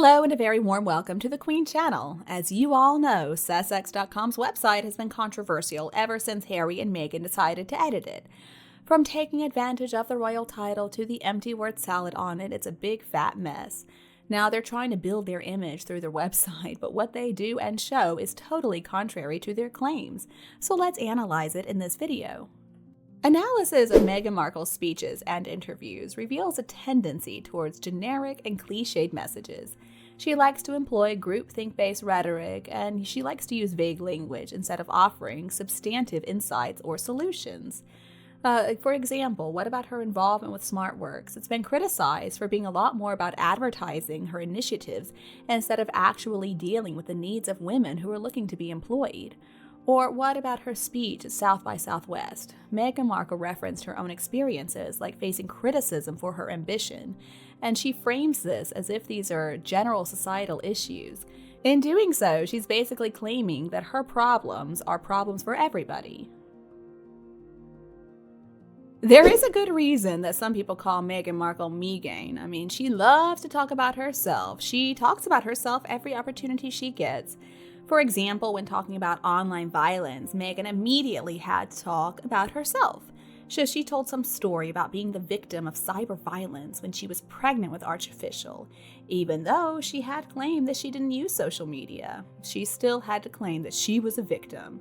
Hello and a very warm welcome to the Queen channel. As you all know, Sussex.com's website has been controversial ever since Harry and Meghan decided to edit it. From taking advantage of the royal title to the empty word salad on it, it's a big fat mess. Now they're trying to build their image through their website, but what they do and show is totally contrary to their claims. So let's analyze it in this video. Analysis of Meghan Markle's speeches and interviews reveals a tendency towards generic and cliched messages. She likes to employ groupthink-based rhetoric, and she likes to use vague language instead of offering substantive insights or solutions. For example, what about her involvement with SmartWorks? It's been criticized for being a lot more about advertising her initiatives instead of actually dealing with the needs of women who are looking to be employed. Or what about her speech at South by Southwest? Meghan Markle referenced her own experiences, like facing criticism for her ambition, and she frames this as if these are general societal issues. In doing so, she's basically claiming that her problems are problems for everybody. There is a good reason that some people call Meghan Markle Meghan. I mean, she loves to talk about herself. She talks about herself every opportunity she gets. For example, when talking about online violence, Meghan immediately had to talk about herself. So she told some story about being the victim of cyber violence when she was pregnant with Archofficial. Even though she had claimed that she didn't use social media, she still had to claim that she was a victim.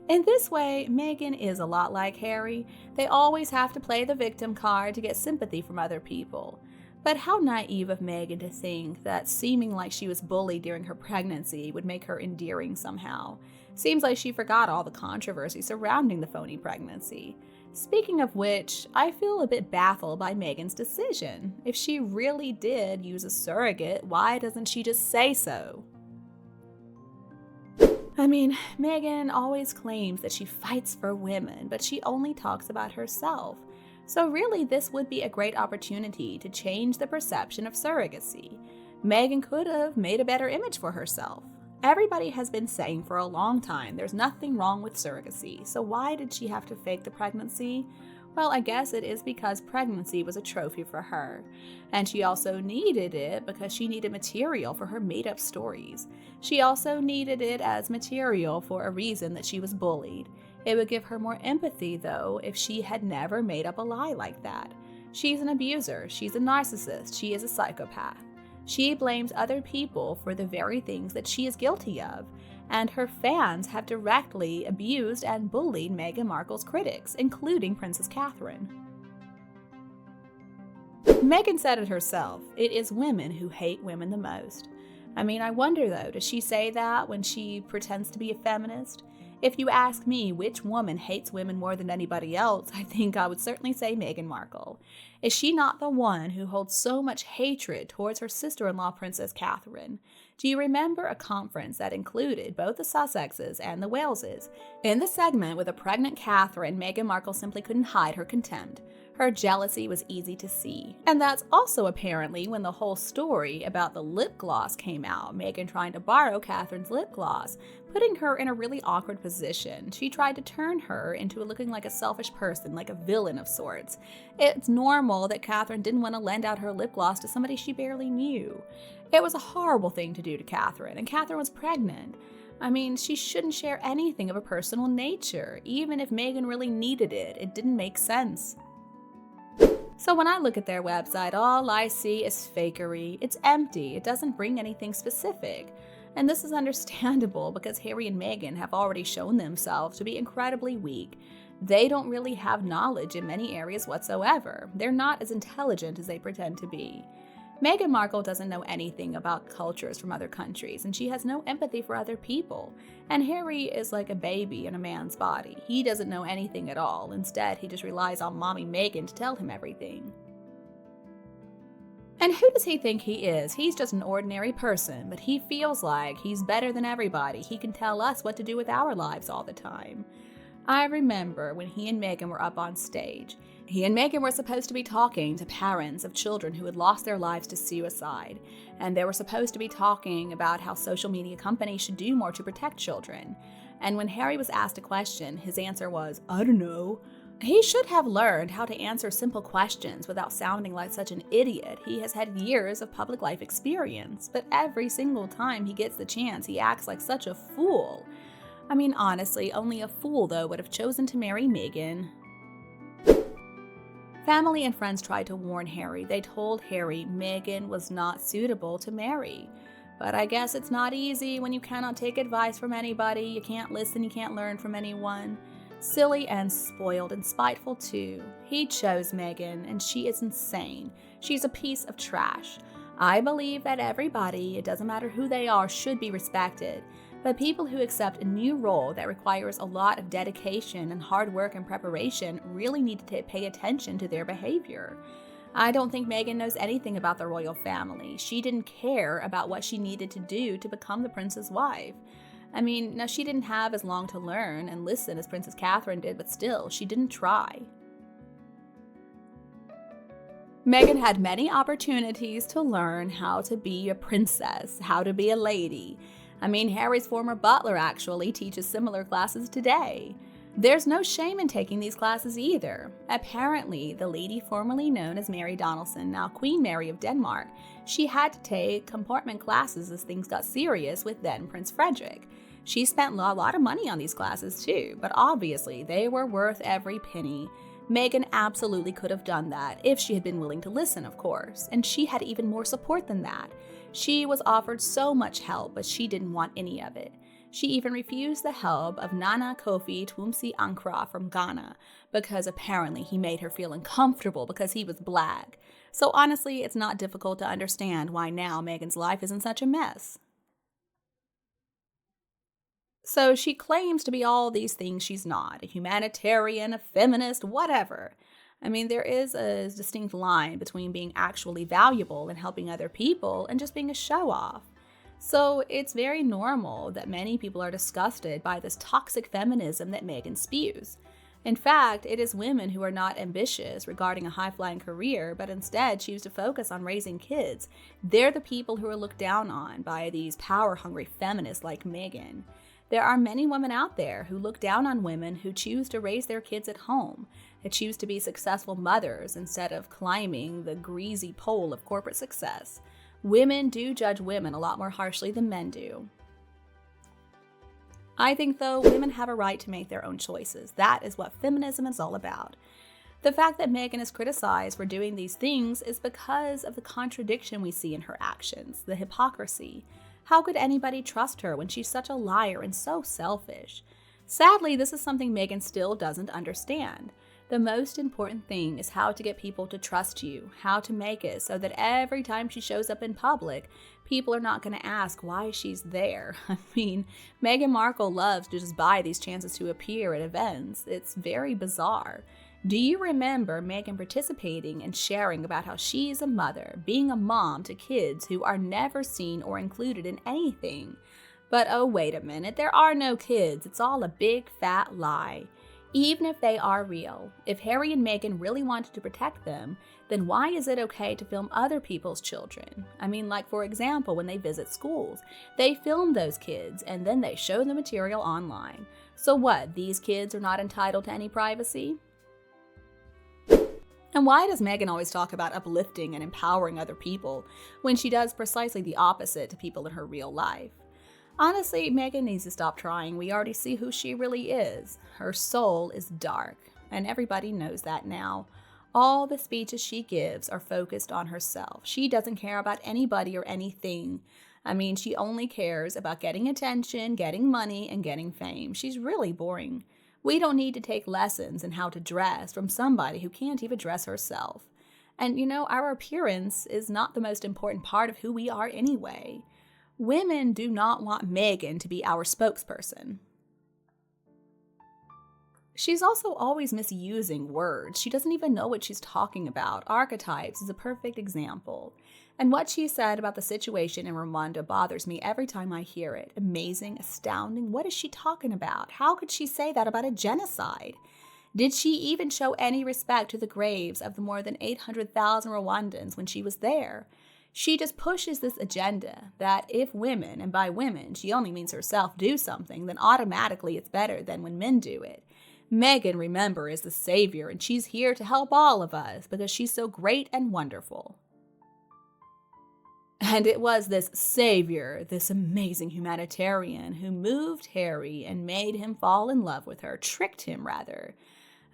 In this way, Meghan is a lot like Harry. They always have to play the victim card to get sympathy from other people. But how naive of Meghan to think that seeming like she was bullied during her pregnancy would make her endearing somehow. Seems like she forgot all the controversy surrounding the phony pregnancy. Speaking of which, I feel a bit baffled by Meghan's decision. If she really did use a surrogate, why doesn't she just say so? I mean, Meghan always claims that she fights for women, but she only talks about herself. So really, this would be a great opportunity to change the perception of surrogacy. Meghan could have made a better image for herself. Everybody has been saying for a long time there's nothing wrong with surrogacy, so why did she have to fake the pregnancy? Well, I guess it is because pregnancy was a trophy for her. And she also needed it because she needed material for her made-up stories. She also needed it as material for a reason that she was bullied. It would give her more empathy, though, if she had never made up a lie like that. She's an abuser, she's a narcissist, she is a psychopath. She blames other people for the very things that she is guilty of, and her fans have directly abused and bullied Meghan Markle's critics, including Princess Catherine. Meghan said it herself, it is women who hate women the most. I mean, I wonder though, does she say that when she pretends to be a feminist? If you ask me which woman hates women more than anybody else, I think I would certainly say Meghan Markle. Is she not the one who holds so much hatred towards her sister-in-law, Princess Catherine? Do you remember a conference that included both the Sussexes and the Waleses? In the segment with a pregnant Catherine, Meghan Markle simply couldn't hide her contempt. Her jealousy was easy to see. And that's also apparently when the whole story about the lip gloss came out, Meghan trying to borrow Catherine's lip gloss, putting her in a really awkward position. She tried to turn her into looking like a selfish person, like a villain of sorts. It's normal that Catherine didn't want to lend out her lip gloss to somebody she barely knew. It was a horrible thing to do to Catherine, and Catherine was pregnant. I mean, she shouldn't share anything of a personal nature. Even if Meghan really needed it, it didn't make sense. So when I look at their website, all I see is fakery. It's empty. It doesn't bring anything specific. And this is understandable because Harry and Meghan have already shown themselves to be incredibly weak. They don't really have knowledge in many areas whatsoever. They're not as intelligent as they pretend to be. Meghan Markle doesn't know anything about cultures from other countries, and she has no empathy for other people. And Harry is like a baby in a man's body. He doesn't know anything at all. Instead, he just relies on mommy Meghan to tell him everything. And who does he think he is? He's just an ordinary person, but he feels like he's better than everybody. He can tell us what to do with our lives all the time. I remember when he and Meghan were up on stage. He and Meghan were supposed to be talking to parents of children who had lost their lives to suicide, and they were supposed to be talking about how social media companies should do more to protect children. And when Harry was asked a question, his answer was, "I don't know." He should have learned how to answer simple questions without sounding like such an idiot. He has had years of public life experience, but every single time he gets the chance, he acts like such a fool. I mean, honestly, only a fool, though, would have chosen to marry Meghan. Family and friends tried to warn Harry. They told Harry Meghan was not suitable to marry. But I guess it's not easy when you cannot take advice from anybody, you can't listen, you can't learn from anyone. Silly and spoiled and spiteful too. He chose Meghan, and she is insane. She's a piece of trash. I believe that everybody, it doesn't matter who they are, should be respected. But people who accept a new role that requires a lot of dedication and hard work and preparation really need to pay attention to their behavior. I don't think Meghan knows anything about the royal family. She didn't care about what she needed to do to become the prince's wife. I mean, now she didn't have as long to learn and listen as Princess Catherine did, but still, she didn't try. Meghan had many opportunities to learn how to be a princess, how to be a lady. I mean, Harry's former butler actually teaches similar classes today. There's no shame in taking these classes either. Apparently, the lady formerly known as Mary Donaldson, now Queen Mary of Denmark, she had to take comportment classes as things got serious with then Prince Frederick. She spent a lot of money on these classes too, but obviously they were worth every penny. Meghan absolutely could have done that if she had been willing to listen, of course, and she had even more support than that. She was offered so much help, but she didn't want any of it. She even refused the help of Nana Kofi Twumsi Ankara from Ghana because apparently he made her feel uncomfortable because he was black. So honestly, it's not difficult to understand why now Meghan's life is in such a mess. So she claims to be all these things she's not, a humanitarian, a feminist, whatever. I mean, there is a distinct line between being actually valuable and helping other people and just being a show-off. So it's very normal that many people are disgusted by this toxic feminism that Meghan spews. In fact, it is women who are not ambitious regarding a high-flying career, but instead choose to focus on raising kids. They're the people who are looked down on by these power-hungry feminists like Meghan. There are many women out there who look down on women who choose to raise their kids at home, who choose to be successful mothers instead of climbing the greasy pole of corporate success. Women do judge women a lot more harshly than men do. I think, though, women have a right to make their own choices. That is what feminism is all about. The fact that Meghan is criticized for doing these things is because of the contradiction we see in her actions, the hypocrisy. How could anybody trust her when she's such a liar and so selfish? Sadly, this is something Meghan still doesn't understand. The most important thing is how to get people to trust you, how to make it so that every time she shows up in public, people are not going to ask why she's there. I mean, Meghan Markle loves to just buy these chances to appear at events. It's very bizarre. Do you remember Meghan participating and sharing about how she is a mother, being a mom to kids who are never seen or included in anything? But oh, wait a minute, there are no kids. It's all a big fat lie. Even if they are real, if Harry and Meghan really wanted to protect them, then why is it okay to film other people's children? I mean, like for example, when they visit schools, they film those kids and then they show the material online. So what, these kids are not entitled to any privacy? And why does Meghan always talk about uplifting and empowering other people when she does precisely the opposite to people in her real life? Honestly, Meghan needs to stop trying. We already see who she really is. Her soul is dark, and everybody knows that now. All the speeches she gives are focused on herself. She doesn't care about anybody or anything. I mean, she only cares about getting attention, getting money, and getting fame. She's really boring. We don't need to take lessons in how to dress from somebody who can't even dress herself. And you know, our appearance is not the most important part of who we are anyway. Women do not want Meghan to be our spokesperson. She's also always misusing words. She doesn't even know what she's talking about. Archetypes is a perfect example. And what she said about the situation in Rwanda bothers me every time I hear it. Amazing, astounding. What is she talking about? How could she say that about a genocide? Did she even show any respect to the graves of the more than 800,000 Rwandans when she was there? She just pushes this agenda that if women, and by women she only means herself, do something, then automatically it's better than when men do it. Meghan, remember, is the savior, and she's here to help all of us because she's so great and wonderful. And it was this savior, this amazing humanitarian, who moved Harry and made him fall in love with her, tricked him rather.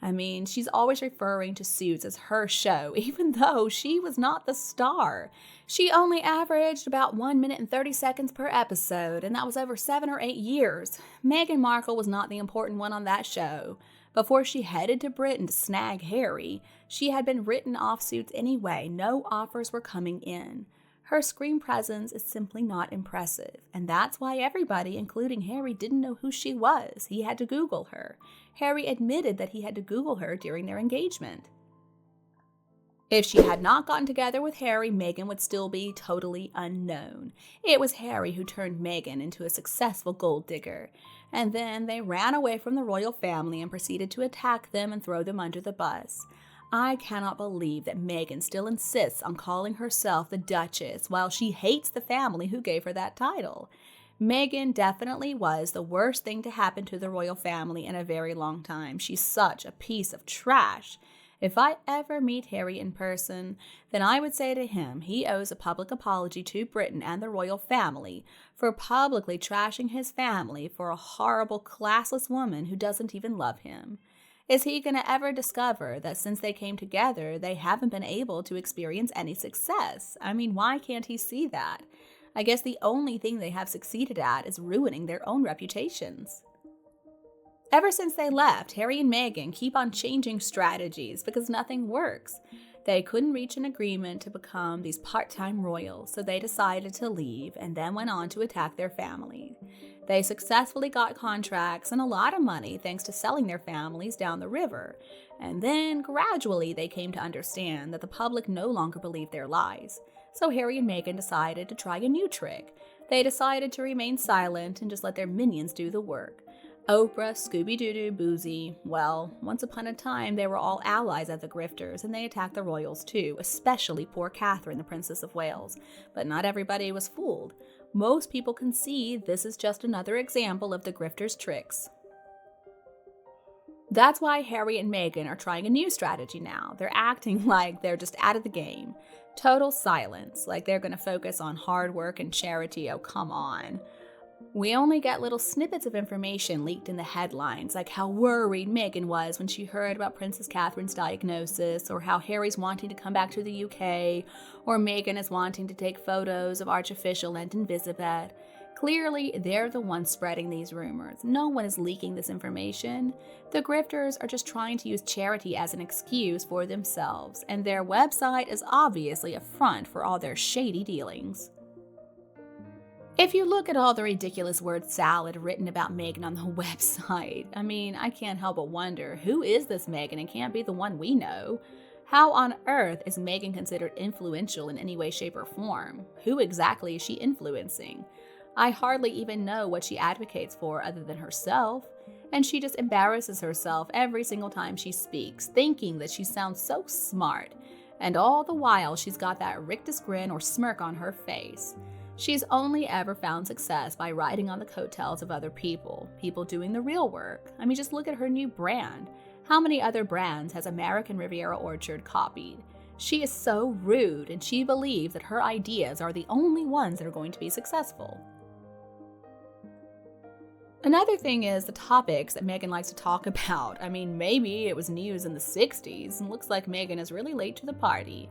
I mean, she's always referring to Suits as her show, even though she was not the star. She only averaged about 1 minute and 30 seconds per episode, and that was over 7 or 8 years. Meghan Markle was not the important one on that show. Before she headed to Britain to snag Harry, she had been written off Suits anyway. No offers were coming in. Her screen presence is simply not impressive, and that's why everybody, including Harry, didn't know who she was. He had to Google her. Harry admitted that he had to Google her during their engagement. If she had not gotten together with Harry, Meghan would still be totally unknown. It was Harry who turned Meghan into a successful gold digger. And then they ran away from the royal family and proceeded to attack them and throw them under the bus. I cannot believe that Meghan still insists on calling herself the Duchess while she hates the family who gave her that title. Meghan definitely was the worst thing to happen to the royal family in a very long time. She's such a piece of trash. If I ever meet Harry in person, then I would say to him he owes a public apology to Britain and the royal family for publicly trashing his family for a horrible, classless woman who doesn't even love him. Is he going to ever discover that since they came together, they haven't been able to experience any success? I mean, why can't he see that? I guess the only thing they have succeeded at is ruining their own reputations. Ever since they left, Harry and Meghan keep on changing strategies because nothing works. They couldn't reach an agreement to become these part-time royals, so they decided to leave and then went on to attack their family. They successfully got contracts and a lot of money thanks to selling their families down the river. And then, gradually, they came to understand that the public no longer believed their lies. So Harry and Meghan decided to try a new trick. They decided to remain silent and just let their minions do the work. Oprah, Scooby-Doo, Boozy, well, once upon a time they were all allies of the grifters and they attacked the royals too, especially poor Catherine, the Princess of Wales. But not everybody was fooled. Most people can see this is just another example of the grifters' tricks. That's why Harry and Meghan are trying a new strategy now. They're acting like they're just out of the game. Total silence, like they're going to focus on hard work and charity. Oh, come on. We only get little snippets of information leaked in the headlines, like how worried Meghan was when she heard about Princess Catherine's diagnosis, or how Harry's wanting to come back to the UK, or Meghan is wanting to take photos of Archofficial and Elizabeth. Clearly, they're the ones spreading these rumors. No one is leaking this information. The grifters are just trying to use charity as an excuse for themselves, and their website is obviously a front for all their shady dealings. If you look at all the ridiculous word salad written about Meghan on the website, I mean, I can't help but wonder, who is this Meghan and can't be the one we know? How on earth is Meghan considered influential in any way, shape, or form? Who exactly is she influencing? I hardly even know what she advocates for other than herself, and she just embarrasses herself every single time she speaks, thinking that she sounds so smart, and all the while she's got that rictus grin or smirk on her face. She's only ever found success by riding on the coattails of other people doing the real work. I mean, just look at her new brand. How many other brands has American Riviera Orchard copied? She is so rude, and she believes that her ideas are the only ones that are going to be successful. Another thing is the topics that Meghan likes to talk about. I mean, maybe it was news in the 60s, and looks like Meghan is really late to the party.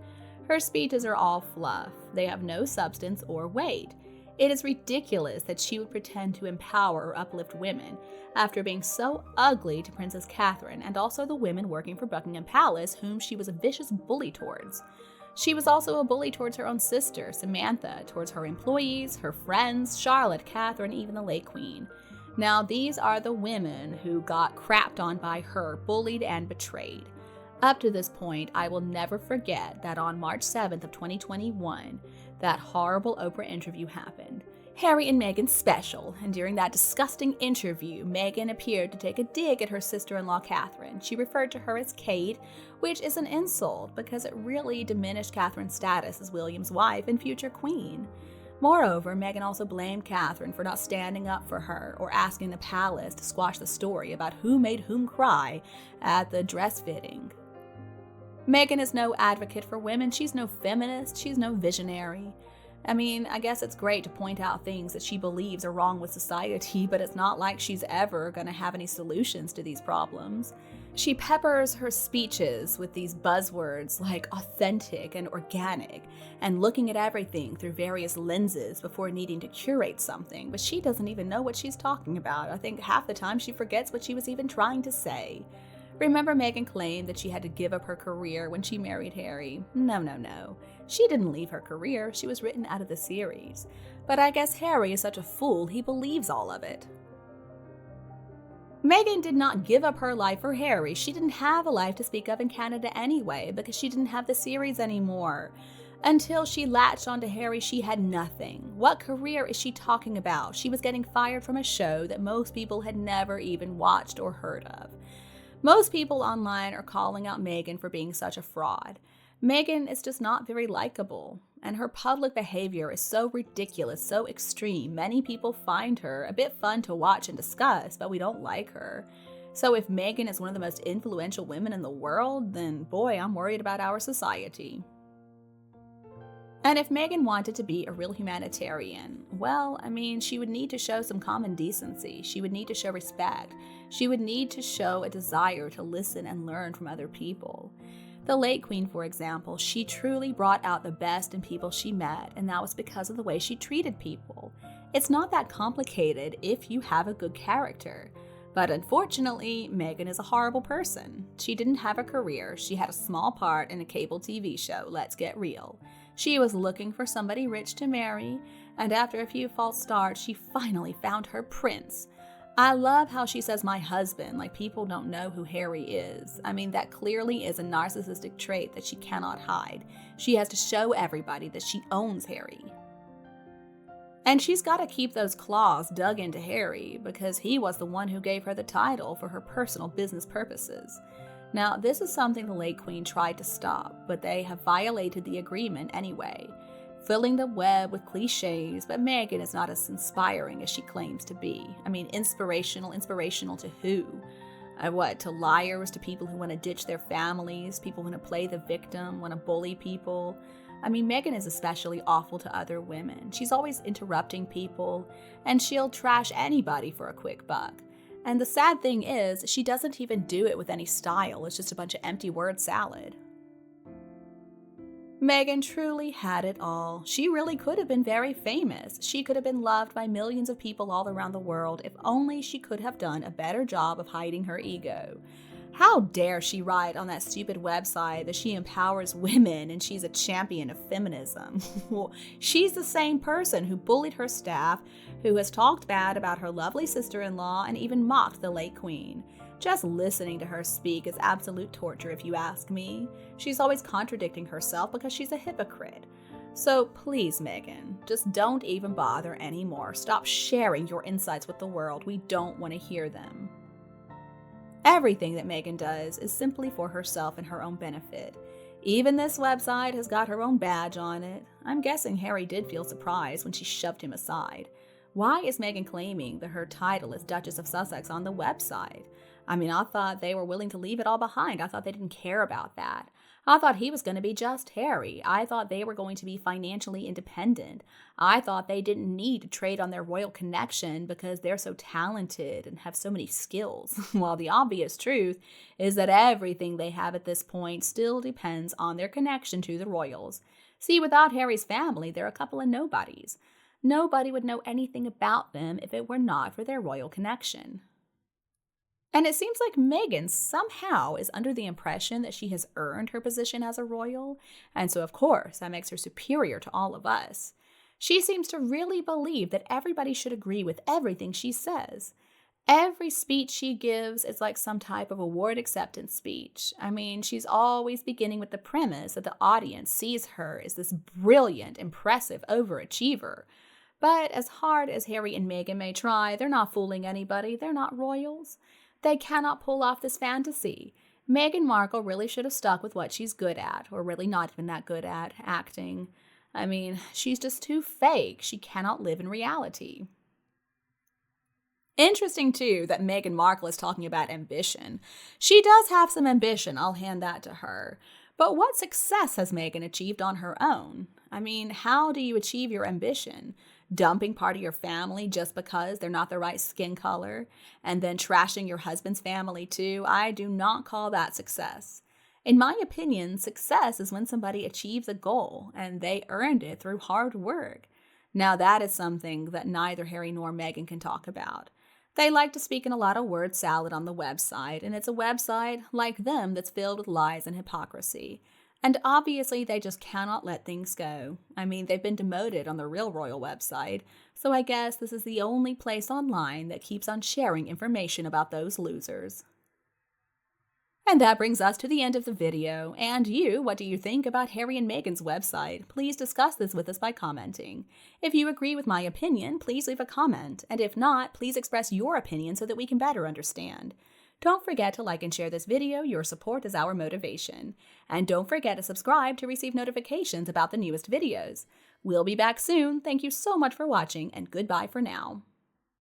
Her speeches are all fluff. They have no substance or weight. It is ridiculous that she would pretend to empower or uplift women after being so ugly to Princess Catherine and also the women working for Buckingham Palace, whom she was a vicious bully towards. She was also a bully towards her own sister, Samantha, towards her employees, her friends, Charlotte, Catherine, even the late Queen. Now, these are the women who got crapped on by her, bullied and betrayed. Up to this point, I will never forget that on March 7th of 2021, that horrible Oprah interview happened. Harry and Meghan special, and during that disgusting interview, Meghan appeared to take a dig at her sister-in-law Catherine. She referred to her as Kate, which is an insult because it really diminished Catherine's status as William's wife and future queen. Moreover, Meghan also blamed Catherine for not standing up for her or asking the palace to squash the story about who made whom cry at the dress fitting. Meghan is no advocate for women. She's no feminist. She's no visionary. I mean, I guess it's great to point out things that she believes are wrong with society, but it's not like she's ever going to have any solutions to these problems. She peppers her speeches with these buzzwords like authentic and organic, and looking at everything through various lenses before needing to curate something, but she doesn't even know what she's talking about. I think half the time she forgets what she was even trying to say. Remember Meghan claimed that she had to give up her career when she married Harry? No. She didn't leave her career. She was written out of the series. But I guess Harry is such a fool, he believes all of it. Meghan did not give up her life for Harry. She didn't have a life to speak of in Canada anyway, because she didn't have the series anymore. Until she latched onto Harry, she had nothing. What career is she talking about? She was getting fired from a show that most people had never even watched or heard of. Most people online are calling out Meghan for being such a fraud. Meghan is just not very likable, and her public behavior is so ridiculous, so extreme. Many people find her a bit fun to watch and discuss, but we don't like her. So if Meghan is one of the most influential women in the world, then boy, I'm worried about our society. And if Meghan wanted to be a real humanitarian, well, I mean, she would need to show some common decency. She would need to show respect. She would need to show a desire to listen and learn from other people. The late Queen, for example, she truly brought out the best in people she met, and that was because of the way she treated people. It's not that complicated if you have a good character. But unfortunately, Meghan is a horrible person. She didn't have a career. She had a small part in a cable TV show, let's get real. She was looking for somebody rich to marry, and after a few false starts, she finally found her prince. I love how she says my husband, like people don't know who Harry is. I mean, that clearly is a narcissistic trait that she cannot hide. She has to show everybody that she owns Harry. And she's got to keep those claws dug into Harry because he was the one who gave her the title for her personal business purposes. Now, this is something the late Queen tried to stop, but they have violated the agreement anyway, filling the web with cliches, but Meghan is not as inspiring as she claims to be. I mean, inspirational to who? To liars, to people who want to ditch their families, people who want to play the victim, want to bully people. I mean, Meghan is especially awful to other women. She's always interrupting people, and she'll trash anybody for a quick buck. And the sad thing is, she doesn't even do it with any style. It's just a bunch of empty word salad. Meghan truly had it all. She really could have been very famous. She could have been loved by millions of people all around the world if only she could have done a better job of hiding her ego. How dare she write on that stupid website that she empowers women and she's a champion of feminism? Well, she's the same person who bullied her staff, who has talked bad about her lovely sister-in-law, and even mocked the late Queen. Just listening to her speak is absolute torture if you ask me. She's always contradicting herself because she's a hypocrite. So please, Meghan, just don't even bother anymore. Stop sharing your insights with the world. We don't want to hear them. Everything that Meghan does is simply for herself and her own benefit. Even this website has got her own badge on it. I'm guessing Harry did feel surprised when she shoved him aside. Why is Meghan claiming that her title is Duchess of Sussex on the website? I mean, I thought they were willing to leave it all behind. I thought they didn't care about that. I thought he was going to be just Harry. I thought they were going to be financially independent. I thought they didn't need to trade on their royal connection because they're so talented and have so many skills. While the obvious truth is that everything they have at this point still depends on their connection to the royals. See, without Harry's family, they're a couple of nobodies. Nobody would know anything about them if it were not for their royal connection. And it seems like Meghan somehow is under the impression that she has earned her position as a royal, and so of course that makes her superior to all of us. She seems to really believe that everybody should agree with everything she says. Every speech she gives is like some type of award acceptance speech. I mean, she's always beginning with the premise that the audience sees her as this brilliant, impressive overachiever. But as hard as Harry and Meghan may try, they're not fooling anybody. They're not royals. They cannot pull off this fantasy. Meghan Markle really should have stuck with what she's good at, or really not even that good at, acting. I mean, she's just too fake. She cannot live in reality. Interesting, too, that Meghan Markle is talking about ambition. She does have some ambition, I'll hand that to her. But what success has Meghan achieved on her own? I mean, how do you achieve your ambition? Dumping part of your family just because they're not the right skin color? And then trashing your husband's family, too? I do not call that success. In my opinion, success is when somebody achieves a goal and they earned it through hard work. Now, that is something that neither Harry nor Meghan can talk about. They like to speak in a lot of word salad on the website, and it's a website, like them, that's filled with lies and hypocrisy. And obviously, they just cannot let things go. I mean, they've been demoted on the real royal website, so I guess this is the only place online that keeps on sharing information about those losers. And that brings us to the end of the video. And you, what do you think about Harry and Meghan's website? Please discuss this with us by commenting. If you agree with my opinion, please leave a comment. And if not, please express your opinion so that we can better understand. Don't forget to like and share this video. Your support is our motivation. And don't forget to subscribe to receive notifications about the newest videos. We'll be back soon. Thank you so much for watching, and goodbye for now.